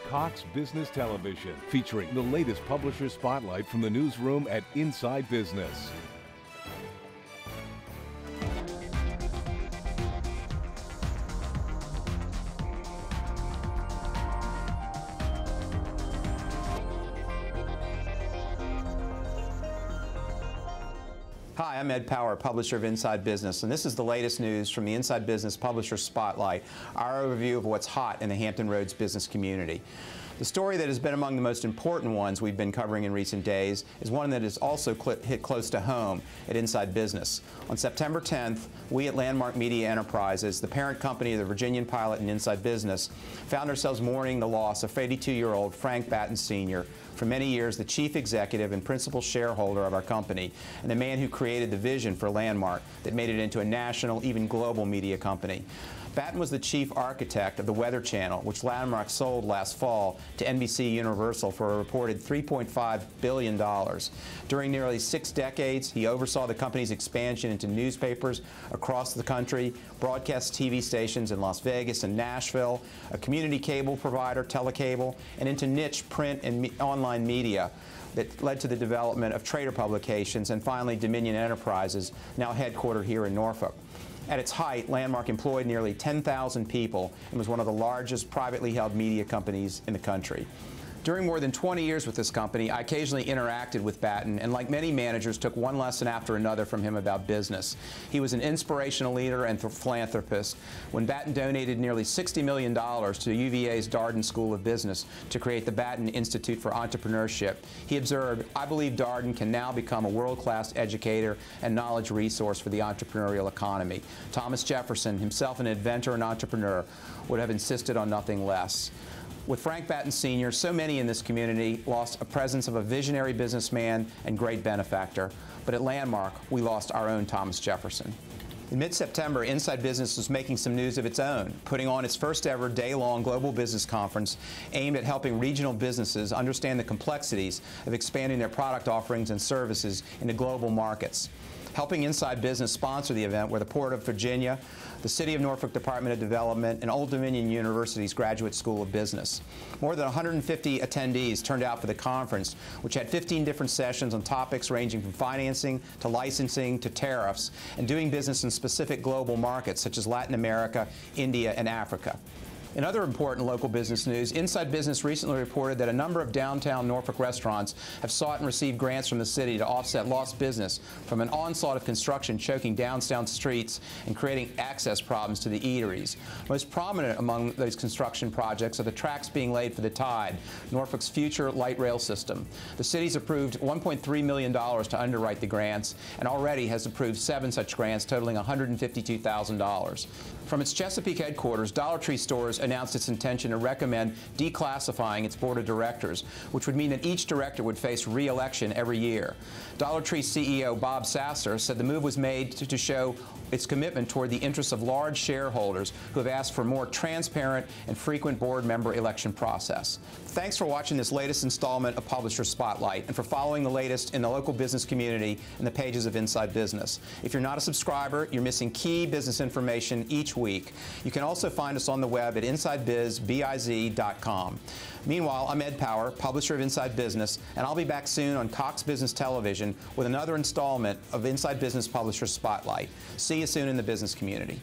Cox Business Television, featuring the latest publisher spotlight from the newsroom at Inside Business. Hi, I'm Ed Power, publisher of Inside Business, and this is the latest news from the Inside Business Publisher Spotlight, our overview of what's hot in the Hampton Roads business community. The story that has been among the most important ones we've been covering in recent days is one that is also hit close to home at Inside Business. On September 10th, we at Landmark Media Enterprises, the parent company of the Virginian Pilot and Inside Business, found ourselves mourning the loss of 82-year-old Frank Batten Sr., for many years the chief executive and principal shareholder of our company, and the man who created the vision for Landmark that made it into a national, even global media company. Batten was the chief architect of the Weather Channel, which Landmark sold last fall to NBC Universal for a reported $3.5 billion. During nearly 6 decades, he oversaw the company's expansion into newspapers across the country, broadcast TV stations in Las Vegas and Nashville, a community cable provider, Telecable, and into niche print and online media that led to the development of Trader Publications and finally Dominion Enterprises, now headquartered here in Norfolk. At its height, Landmark employed nearly 10,000 people and was one of the largest privately held media companies in the country. During more than 20 years with this company, I occasionally interacted with Batten and, like many managers, took one lesson after another from him about business. He was an inspirational leader and philanthropist. When Batten donated nearly $60 million to UVA's Darden School of Business to create the Batten Institute for Entrepreneurship, he observed, "I believe Darden can now become a world-class educator and knowledge resource for the entrepreneurial economy." Thomas Jefferson, himself an inventor and entrepreneur, would have insisted on nothing less. With Frank Batten Sr., so many in this community lost a presence of a visionary businessman and great benefactor. But at Landmark, we lost our own Thomas Jefferson. In mid-September, Inside Business was making some news of its own, putting on its first ever day-long global business conference aimed at helping regional businesses understand the complexities of expanding their product offerings and services into global markets. Helping Inside Business sponsor the event were the Port of Virginia, the City of Norfolk Department of Development, and Old Dominion University's Graduate School of Business. More than 150 attendees turned out for the conference, which had 15 different sessions on topics ranging from financing to licensing to tariffs, and doing business in specific global markets such as Latin America, India, and Africa. In other important local business news, Inside Business recently reported that a number of downtown Norfolk restaurants have sought and received grants from the city to offset lost business from an onslaught of construction choking downtown streets and creating access problems to the eateries. Most prominent among those construction projects are the tracks being laid for the Tide, Norfolk's future light rail system. The city's approved $1.3 million to underwrite the grants and already has approved 7 such grants totaling $152,000. From its Chesapeake headquarters, Dollartree Stores announced its intention to recommend declassifying its board of directors, which would mean that each director would face re-election every year. Dollartree CEO Bob Sasser said the move was made to show its commitment toward the interests of large shareholders who have asked for a more transparent and frequent board member election process. Thanks for watching this latest installment of Publisher Spotlight and for following the latest in the local business community in the pages of Inside Business. If you're not a subscriber, you're missing key business information each week. You can also find us on the web at InsideBizBiz.com. Meanwhile, I'm Ed Power, publisher of Inside Business, and I'll be back soon on Cox Business Television with another installment of Inside Business Publisher Spotlight. See you soon in the business community.